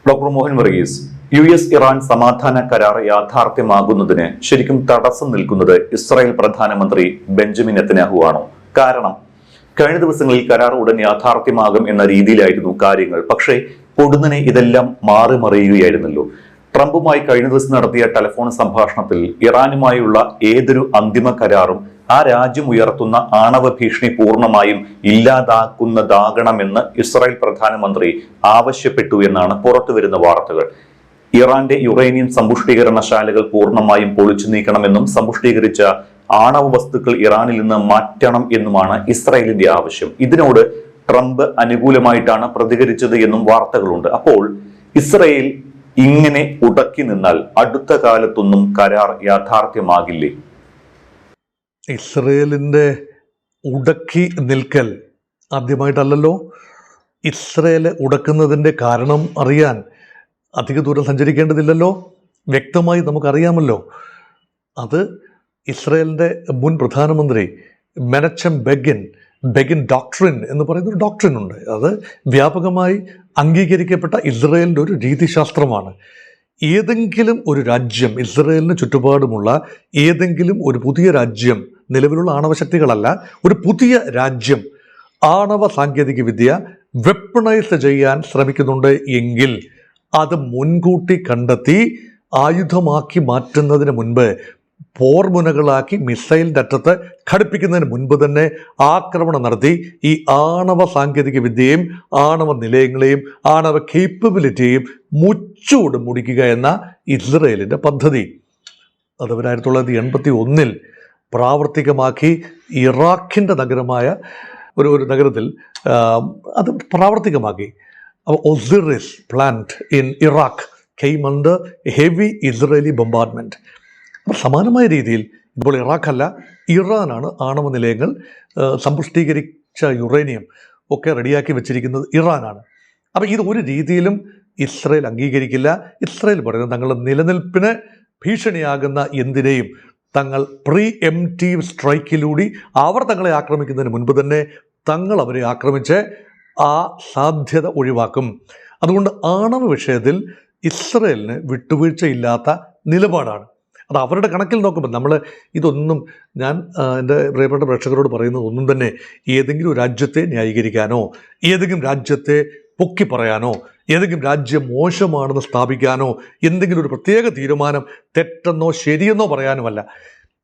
Doctor Mohan Varghese, US-ഇറാൻ സമാധാന കരാർ യാഥാർത്ഥ്യമാകുന്നതിന് ശരിക്കും തടസ്സം നിൽക്കുന്നത് ഇസ്രായേൽ പ്രധാനമന്ത്രി ബെഞ്ചമിൻ നെതന്യാഹു ആണോ? കാരണം കഴിഞ്ഞ ദിവസങ്ങളിൽ കരാർ ഉടൻ യാഥാർത്ഥ്യമാകും എന്ന രീതിയിലായിരുന്നു കാര്യങ്ങൾ. പക്ഷേ പൊടുന്നനെ ഇതെല്ലാം മാറി മറിയുകയായിരുന്നല്ലോ. ട്രംപുമായി കഴിഞ്ഞ ദിവസം നടത്തിയ ടെലിഫോൺ സംഭാഷണത്തിൽ ഇറാനുമായുള്ള ഏതൊരു അന്തിമ കരാറും ആ രാജ്യം ഉയർത്തുന്ന ആണവ ഭീഷണി പൂർണ്ണമായും ഇല്ലാതാക്കുന്നതാകണമെന്ന് ഇസ്രായേൽ പ്രധാനമന്ത്രി ആവശ്യപ്പെട്ടു എന്നാണ് പുറത്തുവരുന്ന വാർത്തകൾ. ഇറാന്റെ യുറേനിയം സമ്പുഷ്ടീകരണശാലകൾ പൂർണ്ണമായും പൊളിച്ചു നീക്കണമെന്നും സമ്പുഷ്ടീകരിച്ച ആണവ വസ്തുക്കൾ ഇറാനിൽ നിന്ന് മാറ്റണം എന്നുമാണ് ഇസ്രായേലിന്റെ ആവശ്യം. ഇതിനോട് ട്രംപ് അനുകൂലമായിട്ടാണ് പ്രതികരിച്ചത് എന്നും വാർത്തകളുണ്ട്. അപ്പോൾ ഇസ്രായേൽ ഇങ്ങനെ ഉടക്കി നിന്നാൽ അടുത്ത കാലത്തൊന്നും കരാർ യാഥാർത്ഥ്യമാകില്ലേ? ഇസ്രയേലിൻ്റെ ഉടക്കി നിൽക്കൽ ആദ്യമായിട്ടല്ലല്ലോ. ഇസ്രയേൽ ഉടക്കുന്നതിൻ്റെ കാരണം അറിയാൻ അധിക ദൂരം സഞ്ചരിക്കേണ്ടതില്ലല്ലോ. വ്യക്തമായി നമുക്കറിയാമല്ലോ. അത് ഇസ്രയേലിൻ്റെ മുൻ പ്രധാനമന്ത്രി മെനച്ചം ബെഗിൻ ഡോക്ട്രിൻ എന്ന് പറയുന്നൊരു ഡോക്ട്രിൻ ഉണ്ട്. അത് വ്യാപകമായി അംഗീകരിക്കപ്പെട്ട ഇസ്രയേലിൻ്റെ ഒരു രീതിശാസ്ത്രമാണ്. ഏതെങ്കിലും ഒരു രാജ്യം, ഇസ്രയേലിന് ചുറ്റുപാടുമുള്ള ഏതെങ്കിലും ഒരു പുതിയ രാജ്യം, നിലവിലുള്ള ആണവശക്തികളല്ല, ഒരു പുതിയ രാജ്യം ആണവ സാങ്കേതിക വിദ്യ വെപ്പണൈസ് ചെയ്യാൻ ശ്രമിക്കുന്നുണ്ട് എങ്കിൽ അത് മുൻകൂട്ടി കണ്ടെത്തി ആയുധമാക്കി മാറ്റുന്നതിന് മുൻപ്, പോർമുനകളാക്കി മിസൈലിൻ്റെ അറ്റത്ത് ഘടിപ്പിക്കുന്നതിന് മുൻപ് തന്നെ ആക്രമണം നടത്തി ഈ ആണവ സാങ്കേതിക വിദ്യയും ആണവ നിലയങ്ങളെയും ആണവ കേപ്പബിലിറ്റിയെയും മുച്ചൂട് മുടിക്കുക എന്ന ഇസ്രയേലിൻ്റെ പദ്ധതി അത് 1981 പ്രാവർത്തികമാക്കി. ഇറാഖിൻ്റെ നഗരമായ ഒരു നഗരത്തിൽ അത് പ്രാവർത്തികമാക്കി. അപ്പോൾ Osiris plant in Iraq came under heavy Israeli bombardment. അപ്പോൾ സമാനമായ രീതിയിൽ ഇപ്പോൾ ഇറാഖല്ല, ഇറാനാണ് ആണവ നിലയങ്ങൾ സമ്പുഷ്ടീകരിച്ച യുറേനിയം ഒക്കെ റെഡിയാക്കി വെച്ചിരിക്കുന്നത് ഇറാനാണ്. അപ്പോൾ ഇത് ഒരു രീതിയിലും ഇസ്രയേൽ അംഗീകരിക്കില്ല. ഇസ്രയേൽ പറയുന്നത് തങ്ങളുടെ നിലനിൽപ്പിന് ഭീഷണിയാകുന്ന എന്തിനേയും തങ്ങൾ പ്രീ എംപ്റ്റീവ് സ്ട്രൈക്കിലൂടെ അവർ തങ്ങളെ ആക്രമിക്കുന്നതിന് മുൻപ് തന്നെ തങ്ങൾ അവരെ ആക്രമിച്ച് ആ സാധ്യത ഒഴിവാക്കും. അതുകൊണ്ട് ആണവ വിഷയത്തിൽ ഇസ്രയേലിന് വിട്ടുവീഴ്ചയില്ലാത്ത നിലപാടാണ്. അത് അവരുടെ കണക്കിൽ നോക്കുമ്പോൾ നമ്മൾ ഇതൊന്നും, ഞാൻ എൻ്റെ പ്രിയപ്പെട്ട പ്രേക്ഷകരോട് പറയുന്നത് ഒന്നും തന്നെ ഏതെങ്കിലും രാജ്യത്തെ ന്യായീകരിക്കാനോ ഏതെങ്കിലും രാജ്യത്തെ പൊക്കി പറയാനോ ഏതെങ്കിലും രാജ്യം മോശമാണെന്ന് സ്ഥാപിക്കാനോ എന്തെങ്കിലും ഒരു പ്രത്യേക തീരുമാനം തെറ്റെന്നോ ശരിയെന്നോ പറയാനുമല്ല.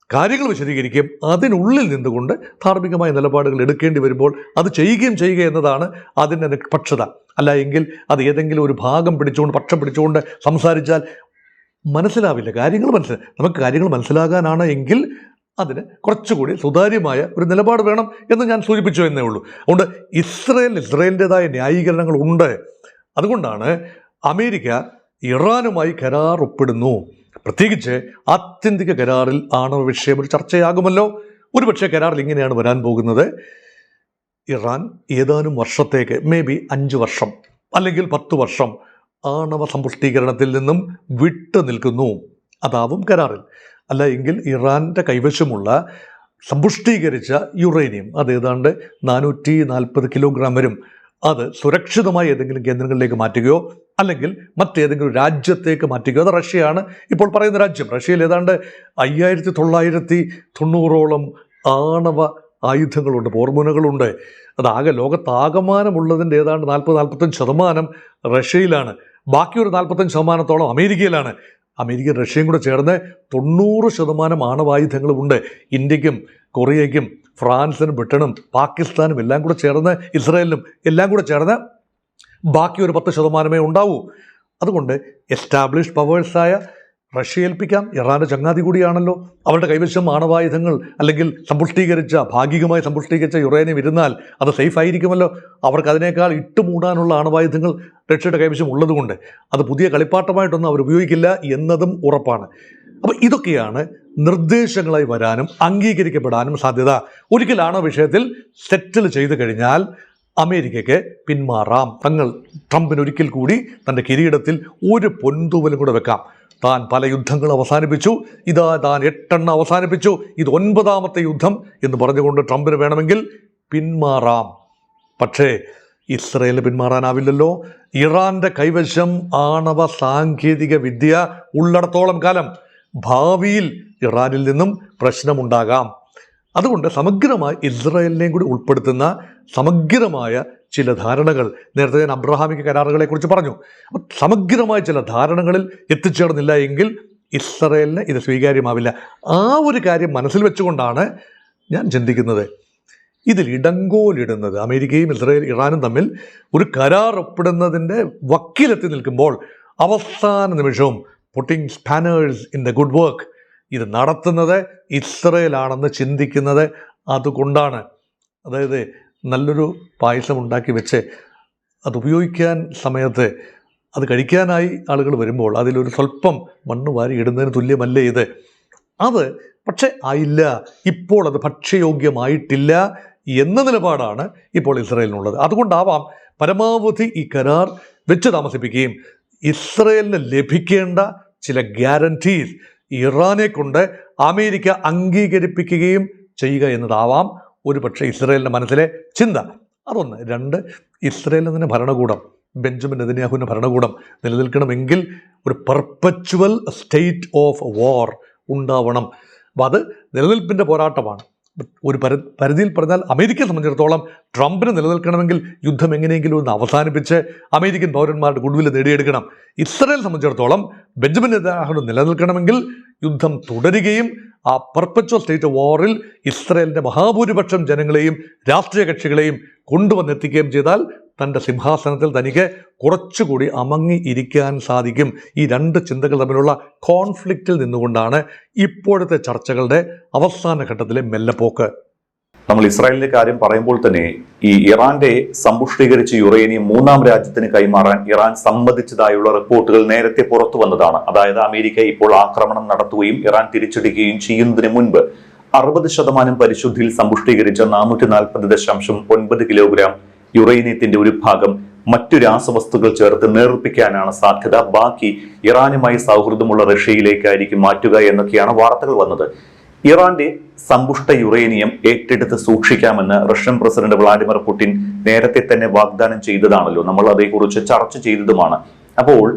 കാര്യങ്ങൾ വിശദീകരിക്കുകയും അതിനുള്ളിൽ നിന്നുകൊണ്ട് ധാർമ്മികമായ നിലപാടുകൾ എടുക്കേണ്ടി വരുമ്പോൾ അത് ചെയ്യുക എന്നതാണ് അതിൻ്റെ നിഷ്പക്ഷത. അല്ല എങ്കിൽ അത് ഏതെങ്കിലും ഒരു ഭാഗം പിടിച്ചുകൊണ്ട്, പക്ഷം പിടിച്ചുകൊണ്ട് സംസാരിച്ചാൽ മനസ്സിലാവില്ല. നമുക്ക് കാര്യങ്ങൾ മനസ്സിലാകാനാണ് എങ്കിൽ അതിന് കുറച്ചുകൂടി സുതാര്യമായ ഒരു നിലപാട് വേണം എന്ന് ഞാൻ സൂചിപ്പിച്ചു എന്നേ ഉള്ളൂ. അതുകൊണ്ട് ഇസ്രയേലിൻ്റെതായ ന്യായീകരണങ്ങൾ ഉണ്ട്. അതുകൊണ്ടാണ് അമേരിക്ക ഇറാനുമായി കരാർ ഒപ്പിടുന്നു. പ്രത്യേകിച്ച് ആത്യന്തിക കരാറിൽ ആണവ വിഷയം ഒരു ചർച്ചയാകുമല്ലോ. ഒരുപക്ഷെ കരാറിൽ ഇങ്ങനെയാണ് വരാൻ പോകുന്നത്: ഇറാൻ ഏതാനും വർഷത്തേക്ക്, മേ ബി 5 വർഷം അല്ലെങ്കിൽ 10 വർഷം ആണവ സമ്പുഷ്ടീകരണത്തിൽ നിന്നും വിട്ടു നിൽക്കുന്നു. അതാവും കരാറിൽ. അല്ല എങ്കിൽ ഇറാൻ്റെ കൈവശമുള്ള സമ്പുഷ്ടീകരിച്ച യുറേനിയം അത് ഏതാണ്ട് 440 കിലോഗ്രാം വരും. അത് സുരക്ഷിതമായ ഏതെങ്കിലും കേന്ദ്രങ്ങളിലേക്ക് മാറ്റുകയോ അല്ലെങ്കിൽ മറ്റേതെങ്കിലും രാജ്യത്തേക്ക് മാറ്റുകയോ. അത് റഷ്യയാണ് ഇപ്പോൾ പറയുന്ന രാജ്യം. റഷ്യയിൽ ഏതാണ്ട് 5990ഓളം ആണവ ആയുധങ്ങളുണ്ട്, പോർമുനകളുണ്ട്. അതാകെ ലോകത്താകമാനമുള്ളതിൻ്റെ ഏതാണ്ട് 40-45% റഷ്യയിലാണ്. ബാക്കി ഒരു 45% അമേരിക്കയിലാണ്. അമേരിക്കയും റഷ്യയും കൂടെ ചേർന്ന് 90% ആണവായുധങ്ങളും ഉണ്ട്. ഇന്ത്യക്കും കൊറിയയ്ക്കും ഫ്രാൻസിനും ബ്രിട്ടനും പാകിസ്ഥാനും എല്ലാം കൂടെ ചേർന്ന്, ഇസ്രായേലിനും എല്ലാം കൂടെ ചേർന്ന് ബാക്കി ഒരു 10% ഉണ്ടാവൂ. അതുകൊണ്ട് എസ്റ്റാബ്ലിഷ്ഡ് പവേഴ്സായ റഷ്യ ഏൽപ്പിക്കാം. ഇറാൻ്റെ ചങ്ങാതി കൂടിയാണല്ലോ. അവരുടെ കൈവശം ആണവായുധങ്ങൾ അല്ലെങ്കിൽ ഭാഗികമായി സമ്പുഷ്ടീകരിച്ച യുറേനിയം ഇരുന്നാൽ അത് സേഫ് ആയിരിക്കുമല്ലോ. അവർക്ക് അതിനേക്കാൾ ഇട്ടുമൂടാനുള്ള ആണവായുധങ്ങൾ റഷ്യയുടെ കൈവശം ഉള്ളതുകൊണ്ട് അത് പുതിയ കളിപ്പാട്ടമായിട്ടൊന്നും അവർ ഉപയോഗിക്കില്ല എന്നതും ഉറപ്പാണ്. അപ്പോൾ ഇതൊക്കെയാണ് നിർദ്ദേശങ്ങളായി വരാനും അംഗീകരിക്കപ്പെടാനും സാധ്യത. ഒരിക്കൽ ആണവ വിഷയത്തിൽ സെറ്റിൽ ചെയ്തു കഴിഞ്ഞാൽ അമേരിക്കയ്ക്ക് പിന്മാറാം. ട്രംപിന് ഒരിക്കൽ കൂടി തൻ്റെ കിരീടത്തിൽ ഒരു പൊൻതൂവലും കൂടെ വെക്കാം. താൻ പല യുദ്ധങ്ങൾ അവസാനിപ്പിച്ചു, താൻ 8 അവസാനിപ്പിച്ചു, ഇത് 9ാമത്തെ യുദ്ധം എന്ന് പറഞ്ഞുകൊണ്ട് ട്രംപിന് വേണമെങ്കിൽ പിന്മാറാം. പക്ഷേ ഇസ്രയേലിന് പിന്മാറാനാവില്ലല്ലോ. ഇറാന്റെ കൈവശം ആണവ സാങ്കേതിക വിദ്യ ഉള്ളിടത്തോളം കാലം ഭാവിയിൽ ഇറാനിൽ നിന്നും പ്രശ്നമുണ്ടാകാം. അതുകൊണ്ട് സമഗ്രമായി ഇസ്രയേലിനെയും കൂടി ഉൾപ്പെടുത്തുന്ന സമഗ്രമായ ചില ധാരണകൾ, നേരത്തെ ഞാൻ അബ്രഹാമിക് കരാറുകളെ കുറിച്ച് പറഞ്ഞു, അപ്പം സമഗ്രമായ ചില ധാരണകളിൽ എത്തിച്ചേർന്നില്ല എങ്കിൽ ഇസ്രയേലിന് ഇത് സ്വീകാര്യമാവില്ല. ആ ഒരു കാര്യം മനസ്സിൽ വെച്ചുകൊണ്ടാണ് ഞാൻ ചിന്തിക്കുന്നത് ഇതിൽ ഇടങ്കോലിടുന്നത്. അമേരിക്കയും ഇറാനും തമ്മിൽ ഒരു കരാർ ഒപ്പിടുന്നതിൻ്റെ വക്കീലെത്തി നിൽക്കുമ്പോൾ അവസാന നിമിഷവും putting spanners in the good work ഇത് നടത്തുന്നത് ഇസ്രയേലാണെന്ന് ചിന്തിക്കുന്നത് അതുകൊണ്ടാണ്. അതായത് നല്ലൊരു പായസം ഉണ്ടാക്കി വെച്ച് അത് ഉപയോഗിക്കാൻ സമയത്ത് അത് കഴിക്കാനായി ആളുകൾ വരുമ്പോൾ അതിലൊരു സ്വല്പം മണ്ണ് വാരി ഇടുന്നതിന് തുല്യമല്ലേ ഇത്? അത് പക്ഷേ ആയില്ല, ഇപ്പോൾ അത് ഭക്ഷ്യയോഗ്യമായിട്ടില്ല എന്ന നിലപാടാണ് ഇപ്പോൾ ഇസ്രയേലിനുള്ളത്. അതുകൊണ്ടാവാം പരമാവധി ഈ കരാർ വെച്ച് താമസിപ്പിക്കുകയും ഇസ്രയേലിന് ലഭിക്കേണ്ട ചില ഗ്യാരണ്ടീസ് ഇറാനെ കൊണ്ട് അമേരിക്ക അംഗീകരിപ്പിക്കുകയും ചെയ്യുക എന്നതാവാം ഒരു പക്ഷേ ഇസ്രയേലിൻ്റെ മനസ്സിലെ ചിന്ത. അതൊന്ന്. രണ്ട്, ഇസ്രയേലിന് തന്നെ ഭരണകൂടം, ബെഞ്ചമിൻ നെതന്യാഹുവിൻ്റെ ഭരണകൂടം നിലനിൽക്കണമെങ്കിൽ ഒരു പെർപ്പച്വൽ സ്റ്റേറ്റ് ഓഫ് വാർ ഉണ്ടാവണം. അപ്പോൾ അത് നിലനിൽപ്പിൻ്റെ പോരാട്ടമാണ്. ഒരു പരിധിയിൽ പറഞ്ഞാൽ അമേരിക്കയെ സംബന്ധിച്ചിടത്തോളം ട്രംപിന് നിലനിൽക്കണമെങ്കിൽ യുദ്ധം എങ്ങനെയെങ്കിലും ഒന്ന് അവസാനിപ്പിച്ച് അമേരിക്കൻ പൗരന്മാരുടെ ഗുഡ്വിൽ നേടിയെടുക്കണം. ഇസ്രയേൽ സംബന്ധിച്ചിടത്തോളം ബെഞ്ചമിൻ നെതന്യാഹു നിലനിൽക്കണമെങ്കിൽ യുദ്ധം തുടരുകയും ആ പെർപ്പച്വൽ സ്റ്റേറ്റ് ഓഫ് വാറിൽ ഇസ്രയേലിൻ്റെ മഹാഭൂരിപക്ഷം ജനങ്ങളെയും രാഷ്ട്രീയ കക്ഷികളെയും കൊണ്ടുവന്നെത്തിക്കുകയും ചെയ്താൽ തൻ്റെ സിംഹാസനത്തിൽ തനിക്ക് കുറച്ചുകൂടി അമങ്ങി ഇരിക്കാൻ സാധിക്കും. ഈ രണ്ട് ചിന്തകൾ തമ്മിലുള്ള കോൺഫ്ലിക്റ്റിൽ നിന്നുകൊണ്ടാണ് ഇപ്പോഴത്തെ ചർച്ചകളുടെ അവസാന ഘട്ടത്തിലെ മെല്ലെപ്പോക്ക്. നമ്മൾ ഇസ്രായേലിന്റെ കാര്യം പറയുമ്പോൾ തന്നെ ഈ ഇറാന്റെ സമ്പുഷ്ടീകരിച്ച യുറേനിയം മൂന്നാം രാജ്യത്തിന് കൈമാറാൻ ഇറാൻ സമ്മതിച്ചതായുള്ള റിപ്പോർട്ടുകൾ നേരത്തെ പുറത്തു വന്നതാണ്. അതായത് അമേരിക്ക ഇപ്പോൾ ആക്രമണം നടത്തുകയും ഇറാൻ തിരിച്ചടിക്കുകയും ചെയ്യുന്നതിന് മുൻപ് 60% പരിശുദ്ധിയിൽ സമ്പുഷ്ടീകരിച്ച 440.9 കിലോഗ്രാം യുറേനിയത്തിന്റെ ഒരു ഭാഗം മറ്റു രാസവസ്തുക്കൾ ചേർത്ത് നേർപ്പിക്കാനാണ് സാധ്യത. ബാക്കി ഇറാനുമായി സൗഹൃദമുള്ള റഷ്യയിലേക്കായിരിക്കും മാറ്റുക എന്നൊക്കെയാണ് വാർത്തകൾ വന്നത്. ഇറാന്റെ സമ്പുഷ്ട യുറേനിയം ഏറ്റെടുത്ത് സൂക്ഷിക്കാമെന്ന് റഷ്യൻ പ്രസിഡന്റ് വ്ളാഡിമിർ പുടിൻ നേരത്തെ തന്നെ വാഗ്ദാനം ചെയ്തതാണല്ലോ. നമ്മൾ അതേക്കുറിച്ച് ചർച്ച ചെയ്തതുമാണ്. അപ്പോൾ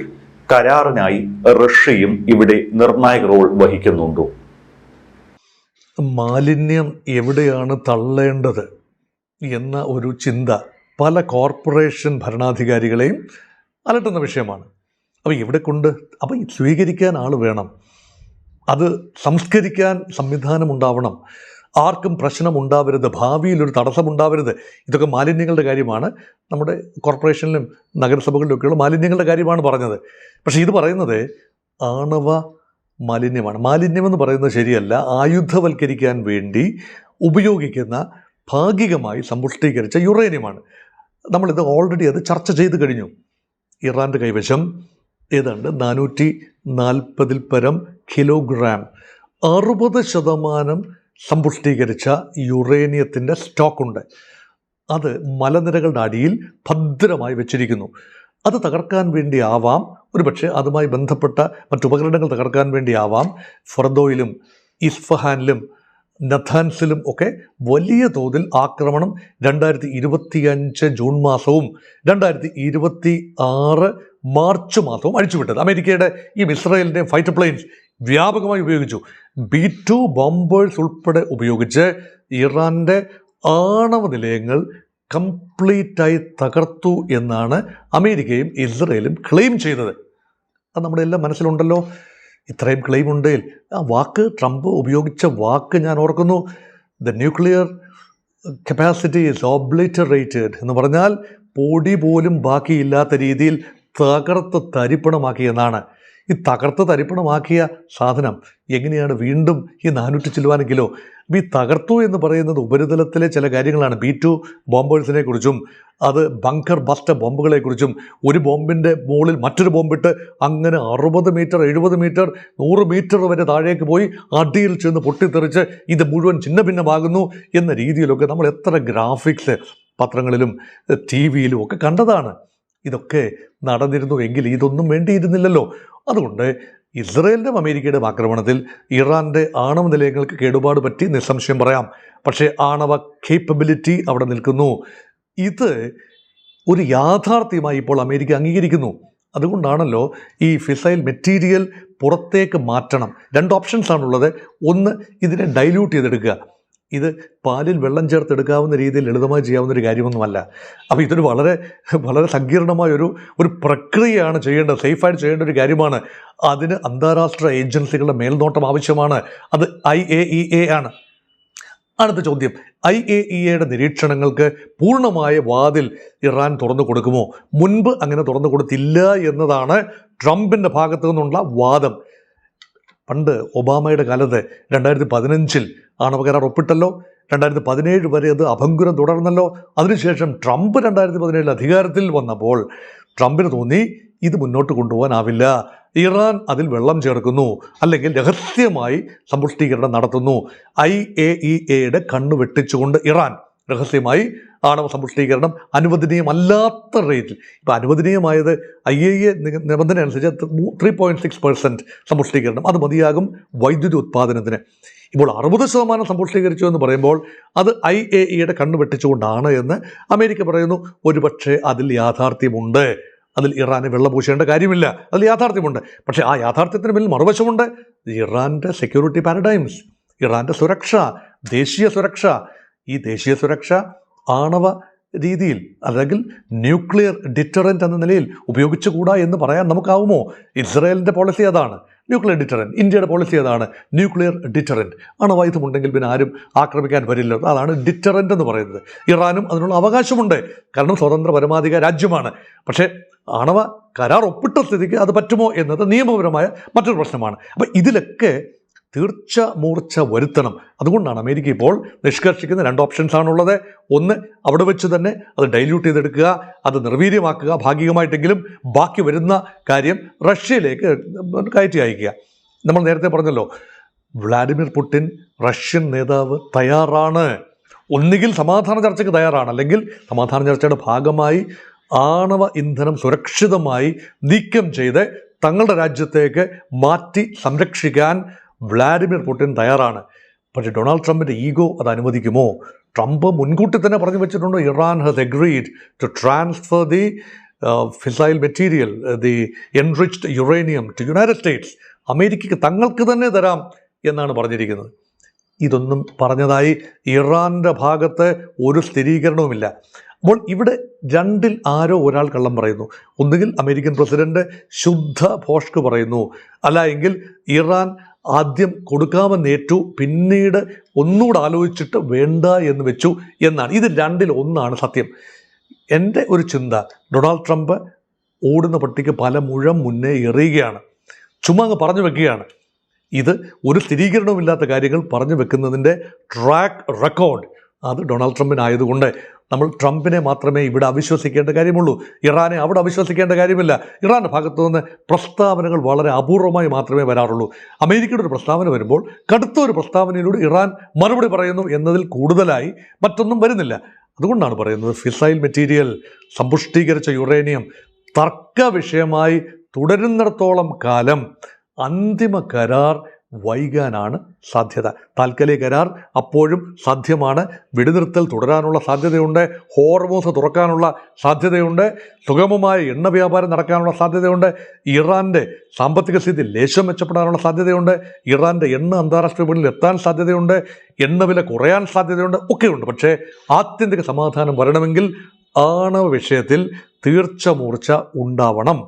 കരാറിനായി റഷ്യയും ഇവിടെ നിർണായക റോൾ വഹിക്കുന്നുണ്ടോ? മാലിന്യം എവിടെയാണ് തള്ളേണ്ടത് എന്ന ഒരു ചിന്ത പല കോർപ്പറേഷൻ ഭരണാധികാരികളെയും അലട്ടുന്ന വിഷയമാണ്. അപ്പോൾ ഇവിടെ കൊണ്ട് അപ്പോൾ സ്വീകരിക്കാൻ ആൾ വേണം, അത് സംസ്കരിക്കാൻ സംവിധാനം ഉണ്ടാവണം, ആർക്കും പ്രശ്നമുണ്ടാവരുത്, ഭാവിയിലൊരു തടസ്സമുണ്ടാവരുത്. ഇതൊക്കെ മാലിന്യങ്ങളുടെ കാര്യമാണ്. നമ്മുടെ കോർപ്പറേഷനിലും നഗരസഭകളിലൊക്കെയുള്ള മാലിന്യങ്ങളുടെ കാര്യമാണ് പറഞ്ഞത്. പക്ഷേ ഇത് പറയുന്നത് ആണവ മാലിന്യമാണ്. മാലിന്യമെന്ന് പറയുന്നത് ശരിയല്ല, ആയുധവൽക്കരിക്കാൻ വേണ്ടി ഉപയോഗിക്കുന്ന ഭാഗികമായി സമ്പുഷ്ടീകരിച്ച യുറേനിയമാണ്. നമ്മളിത് ഓൾറെഡി അത് ചർച്ച ചെയ്ത് കഴിഞ്ഞു. ഇറാൻ്റെ കൈവശം ഏതാണ്ട് 440 പരം കിലോഗ്രാം 60% സമ്പുഷ്ടീകരിച്ച യുറേനിയത്തിൻ്റെ സ്റ്റോക്കുണ്ട്. അത് മലനിരകളുടെ അടിയിൽ ഭദ്രമായി വെച്ചിരിക്കുന്നു. അത് തകർക്കാൻ വേണ്ടിയാവാം, ഒരുപക്ഷെ അതുമായി ബന്ധപ്പെട്ട മറ്റുപകരണങ്ങൾ തകർക്കാൻ വേണ്ടിയാവാം ഫർദോയിലും ഇസ്ഫഹാനിലും നഥാൻസിലും ഒക്കെ വലിയ തോതിൽ ആക്രമണം 2025 ജൂൺ മാസവും 2026 മാർച്ച് മാസവും അഴിച്ചുവിട്ടത്. അമേരിക്കയുടെ ഈ ഇസ്രായേലിൻ്റെ ഫൈറ്റർ പ്ലെയിൻസ് വ്യാപകമായി ഉപയോഗിച്ചു. B-2 ബോംബേഴ്സ് ഉൾപ്പെടെ ഉപയോഗിച്ച് ഇറാൻ്റെ ആണവ നിലയങ്ങൾ കംപ്ലീറ്റായി തകർത്തു എന്നാണ് അമേരിക്കയും ഇസ്രയേലും ക്ലെയിം ചെയ്തത്. അത് നമ്മുടെ എല്ലാം മനസ്സിലുണ്ടല്ലോ. ഇത്രയും ക്ലെയിം ഉണ്ടെങ്കിൽ ആ വാക്ക്, ട്രംപ് ഉപയോഗിച്ച വാക്ക് ഞാൻ ഓർക്കുന്നു, the nuclear capacity is obliterated എന്ന് പറഞ്ഞാൽ പൊടി പോലും ബാക്കിയില്ലാത്ത രീതിയിൽ തകർത്ത് തരിപ്പണമാക്കിയെന്നാണ്. ഈ തകർത്ത് തരിപ്പണമാക്കിയ സാധനം എങ്ങനെയാണ് വീണ്ടും ഈ 400 ചില്ലുവാനും കിലോ? ഈ തകർത്തു എന്ന് പറയുന്നത് ഉപരിതലത്തിലെ ചില കാര്യങ്ങളാണ്. B-2 ബോംബേഴ്സിനെ കുറിച്ചും അത് ബങ്കർ ബസ്റ്റർ ബോംബുകളെക്കുറിച്ചും, ഒരു ബോംബിൻ്റെ മുകളിൽ മറ്റൊരു ബോംബിട്ട് അങ്ങനെ 60 മീറ്റർ 70 മീറ്റർ 100 മീറ്റർ വരെ താഴേക്ക് പോയി അടിയിൽ ചെന്ന് പൊട്ടിത്തെറിച്ച് ഇത് മുഴുവൻ ഛിന്ന ഭിന്നമാകുന്നു എന്ന രീതിയിലൊക്കെ നമ്മൾ എത്ര ഗ്രാഫിക്സ് പത്രങ്ങളിലും TV-യിലും ഒക്കെ കണ്ടതാണ്. ഇതൊക്കെ നടന്നിരുന്നുവെങ്കിൽ ഇതൊന്നും വേണ്ടിയിരുന്നില്ലല്ലോ. അതുകൊണ്ട് ഇസ്രയേലിൻ്റെയും അമേരിക്കയുടെയും ആക്രമണത്തിൽ ഇറാൻ്റെ ആണവ നിലയങ്ങൾക്ക് കേടുപാട് പറ്റി നിസ്സംശയം പറയാം. പക്ഷേ ആണവ കേപ്പബിലിറ്റി അവിടെ നിൽക്കുന്നു. ഇത് ഒരു യാഥാർത്ഥ്യമായി ഇപ്പോൾ അമേരിക്ക അംഗീകരിക്കുന്നു. അതുകൊണ്ടാണല്ലോ ഈ ഫിസൈൽ മെറ്റീരിയൽ പുറത്തേക്ക് മാറ്റണം. 2 ഓപ്ഷൻസ് ആണുള്ളത്. ഒന്ന്, ഇതിനെ ഡൈല്യൂട്ട് ചെയ്തെടുക്കുക. ഇത് പാലിൽ വെള്ളം ചേർത്തെടുക്കാവുന്ന രീതിയിൽ ലളിതമായി ചെയ്യാവുന്ന ഒരു കാര്യമൊന്നുമല്ല. അപ്പോൾ ഇതൊരു വളരെ വളരെ സങ്കീർണമായ ഒരു പ്രക്രിയയാണ് ചെയ്യേണ്ടത്. സേഫായിട്ട് ചെയ്യേണ്ട ഒരു കാര്യമാണ്. അതിന് അന്താരാഷ്ട്ര ഏജൻസികളുടെ മേൽനോട്ടം ആവശ്യമാണ്. അത് IAEA ആണ്. അടുത്ത ചോദ്യം, IAEAയുടെ നിരീക്ഷണങ്ങൾക്ക് പൂർണ്ണമായ വാതിൽ ഇറാൻ തുറന്നു കൊടുക്കുമോ? മുൻപ് അങ്ങനെ തുറന്നു കൊടുത്തില്ല എന്നതാണ് ട്രംപിൻ്റെ ഭാഗത്തു നിന്നുള്ള വാദം. പണ്ട് ഒബാമയുടെ കാലത്ത് 2015 ആണവ കരാർ ഒപ്പിട്ടല്ലോ. 2017 വരെ അത് അഭംഗുരം തുടർന്നല്ലോ. അതിനുശേഷം ട്രംപ് 2017 അധികാരത്തിൽ വന്നപ്പോൾ ട്രംപിന് തോന്നി ഇത് മുന്നോട്ട് കൊണ്ടുപോകാനാവില്ല, ഇറാൻ അതിൽ വെള്ളം ചേർക്കുന്നു, അല്ലെങ്കിൽ രഹസ്യമായി സമ്പുഷ്ടീകരണം നടത്തുന്നു. IAEAയുടെ കണ്ണ് വെട്ടിച്ചുകൊണ്ട് ഇറാൻ രഹസ്യമായി ആണവ സമ്പുഷ്ടീകരണം അനുവദനീയമല്ലാത്ത റേറ്റിൽ, ഇപ്പോൾ അനുവദനീയമായത് IAEA നിബന്ധന അനുസരിച്ച് 3.6% സമ്പുഷ്ടീകരണം, അത് മതിയാകും വൈദ്യുതി ഉത്പാദനത്തിന്. ഇപ്പോൾ 60% സമ്പുഷ്ടീകരിച്ചു എന്ന് പറയുമ്പോൾ അത് IAEAയുടെ കണ്ണ് വെട്ടിച്ചുകൊണ്ടാണ് എന്ന് അമേരിക്ക പറയുന്നു. ഒരുപക്ഷെ അതിൽ യാഥാർത്ഥ്യമുണ്ട്. അതിൽ ഇറാനെ വെള്ളപൂശേണ്ട കാര്യമില്ല, അതിൽ യാഥാർത്ഥ്യമുണ്ട്. പക്ഷേ ആ യാഥാർത്ഥ്യത്തിന് പിന്നിൽ മറുവശമുണ്ട്. ഇറാൻ്റെ സെക്യൂരിറ്റി പാരഡൈംസ്, ഇറാൻ്റെ സുരക്ഷ, ദേശീയ സുരക്ഷ. ഈ ദേശീയ സുരക്ഷ ആണവ രീതിയിൽ അല്ലെങ്കിൽ ന്യൂക്ലിയർ ഡിറ്ററൻറ്റ് എന്ന നിലയിൽ ഉപയോഗിച്ചുകൂടാ എന്ന് പറയാൻ നമുക്കാവുമോ? ഇസ്രായേലിൻ്റെ പോളിസി അതാണ്, ന്യൂക്ലിയർ ഡിറ്ററൻറ്റ്. ഇന്ത്യയുടെ പോളിസി അതാണ്, ന്യൂക്ലിയർ ഡിറ്ററൻറ്റ്. അണവായുധമുണ്ടെങ്കിൽ പിന്നെ ആരും ആക്രമിക്കാൻ വരില്ല, അതാണ് ഡിറ്ററൻറ്റ് എന്ന് പറയുന്നത്. ഇറാനും അതിനുള്ള അവകാശമുണ്ട്, കാരണം സ്വതന്ത്ര പരമാധികാര രാജ്യമാണ്. പക്ഷേ ആണവ കരാർ ഒപ്പിട്ട സ്ഥിതിക്ക് അത് പറ്റുമോ എന്നത് നിയമപരമായ മറ്റൊരു പ്രശ്നമാണ്. അപ്പം ഇതിലൊക്കെ മൂർച്ച വരുത്തണം. അതുകൊണ്ടാണ് അമേരിക്ക ഇപ്പോൾ നിഷ്കർഷിക്കുന്ന 2 ഓപ്ഷൻസ് ആണുള്ളത്. ഒന്ന്, അവിടെ വെച്ച് തന്നെ അത് ഡൈല്യൂട്ട് ചെയ്തെടുക്കുക, അത് നിർവീര്യമാക്കുക, ഭാഗികമായിട്ടെങ്കിലും. ബാക്കി വരുന്ന കാര്യം റഷ്യയിലേക്ക് കയറ്റി അയക്കുക. നമ്മൾ നേരത്തെ പറഞ്ഞല്ലോ, വ്ളാഡിമിർ പുടിൻ റഷ്യൻ നേതാവ് തയ്യാറാണ്. ഒന്നുകിൽ സമാധാന ചർച്ചയ്ക്ക് തയ്യാറാണ്, അല്ലെങ്കിൽ സമാധാന ചർച്ചയുടെ ഭാഗമായി ആണവ ഇന്ധനം സുരക്ഷിതമായി നീക്കം ചെയ്ത് തങ്ങളുടെ രാജ്യത്തേക്ക് മാറ്റി സംരക്ഷിക്കാൻ വ്ളാഡിമിർ പുടിൻ തയ്യാറാണ്. പക്ഷേ ഡൊണാൾഡ് ട്രംപിൻ്റെ ഈഗോ അത് അനുവദിക്കുമോ? ട്രംപ് മുൻകൂട്ടി തന്നെ പറഞ്ഞു വെച്ചിട്ടുണ്ട്, Iran has agreed to transfer the fissile material, the enriched uranium to United States. അമേരിക്കയ്ക്ക് തങ്ങൾക്ക് തന്നെ തരാം എന്നാണ് പറഞ്ഞിരിക്കുന്നത്. ഇതൊന്നും പറഞ്ഞതായി ഇറാൻ്റെ ഭാഗത്ത് ഒരു സ്ഥിരീകരണവുമില്ല. അപ്പോൾ ഇവിടെ 2ൽ ആരോ ഒരാൾ കള്ളം പറയുന്നു. ഒന്നുകിൽ അമേരിക്കൻ പ്രസിഡന്റ് ശുദ്ധ ഭോഷ്ക് പറയുന്നു, അല്ല എങ്കിൽ ഇറാൻ ആദ്യം കൊടുക്കാമെന്നേറ്റു, പിന്നീട് ഒന്നുകൂടെ ആലോചിച്ചിട്ട് വേണ്ട എന്ന് വെച്ചു എന്നാണ്. ഇത് 2ൽ ഒന്നാണ് സത്യം. എൻ്റെ ഒരു ചിന്ത, ഡൊണാൾഡ് ട്രംപ് ഓടുന്ന പട്ടിക്ക് പല മുഴം മുന്നേ എറിയുകയാണ്, ചുമ്മാ അങ്ങ് പറഞ്ഞു വെക്കുകയാണ്. ഇത് ഒരു സ്ഥിരീകരണവുമില്ലാത്ത കാര്യങ്ങൾ പറഞ്ഞു വെക്കുന്നതിൻ്റെ ട്രാക്ക് റെക്കോർഡ് അത് ഡൊണാൾഡ് ട്രംപിനായതുകൊണ്ട് നമ്മൾ ട്രംപിനെ മാത്രമേ ഇവിടെ അവിശ്വസിക്കേണ്ട കാര്യമുള്ളൂ, ഇറാനെ അവിടെ അവിശ്വസിക്കേണ്ട കാര്യമില്ല. ഇറാൻ്റെ ഭാഗത്തു നിന്ന് പ്രസ്താവനകൾ വളരെ അപൂർവമായി മാത്രമേ വരാറുള്ളൂ. അമേരിക്കയുടെ ഒരു പ്രസ്താവന വരുമ്പോൾ കടുത്ത ഒരു പ്രസ്താവനയിലൂടെ ഇറാൻ മറുപടി പറയുന്നു എന്നതിൽ കൂടുതലായി മറ്റൊന്നും വരുന്നില്ല. അതുകൊണ്ടാണ് പറയുന്നത്, ഫിസൈൽ മെറ്റീരിയൽ, സമ്പുഷ്ടീകരിച്ച യുറേനിയം തർക്ക വിഷയമായി തുടരുന്നിടത്തോളം കാലം അന്തിമ കരാർ വൈകാനാണ് സാധ്യത. താൽക്കാലിക കരാർ അപ്പോഴും സാധ്യമാണ്. വെടിനിർത്തൽ തുടരാനുള്ള സാധ്യതയുണ്ട്, ഹോർമൂസ് തുറക്കാനുള്ള സാധ്യതയുണ്ട്, സുഗമമായ എണ്ണ വ്യാപാരം നടക്കാനുള്ള സാധ്യതയുണ്ട്, ഇറാൻ്റെ സാമ്പത്തിക സ്ഥിതി ലേശം മെച്ചപ്പെടാനുള്ള സാധ്യതയുണ്ട്, ഇറാൻ്റെ എണ്ണ അന്താരാഷ്ട്ര വിപണിയിൽ എത്താൻ സാധ്യതയുണ്ട്, എണ്ണവില കുറയാൻ സാധ്യതയുണ്ട്, ഒക്കെയുണ്ട്. പക്ഷേ ആത്യന്തിക സമാധാനം വരണമെങ്കിൽ ആണവ വിഷയത്തിൽ മൂർച്ച ഉണ്ടാവണം.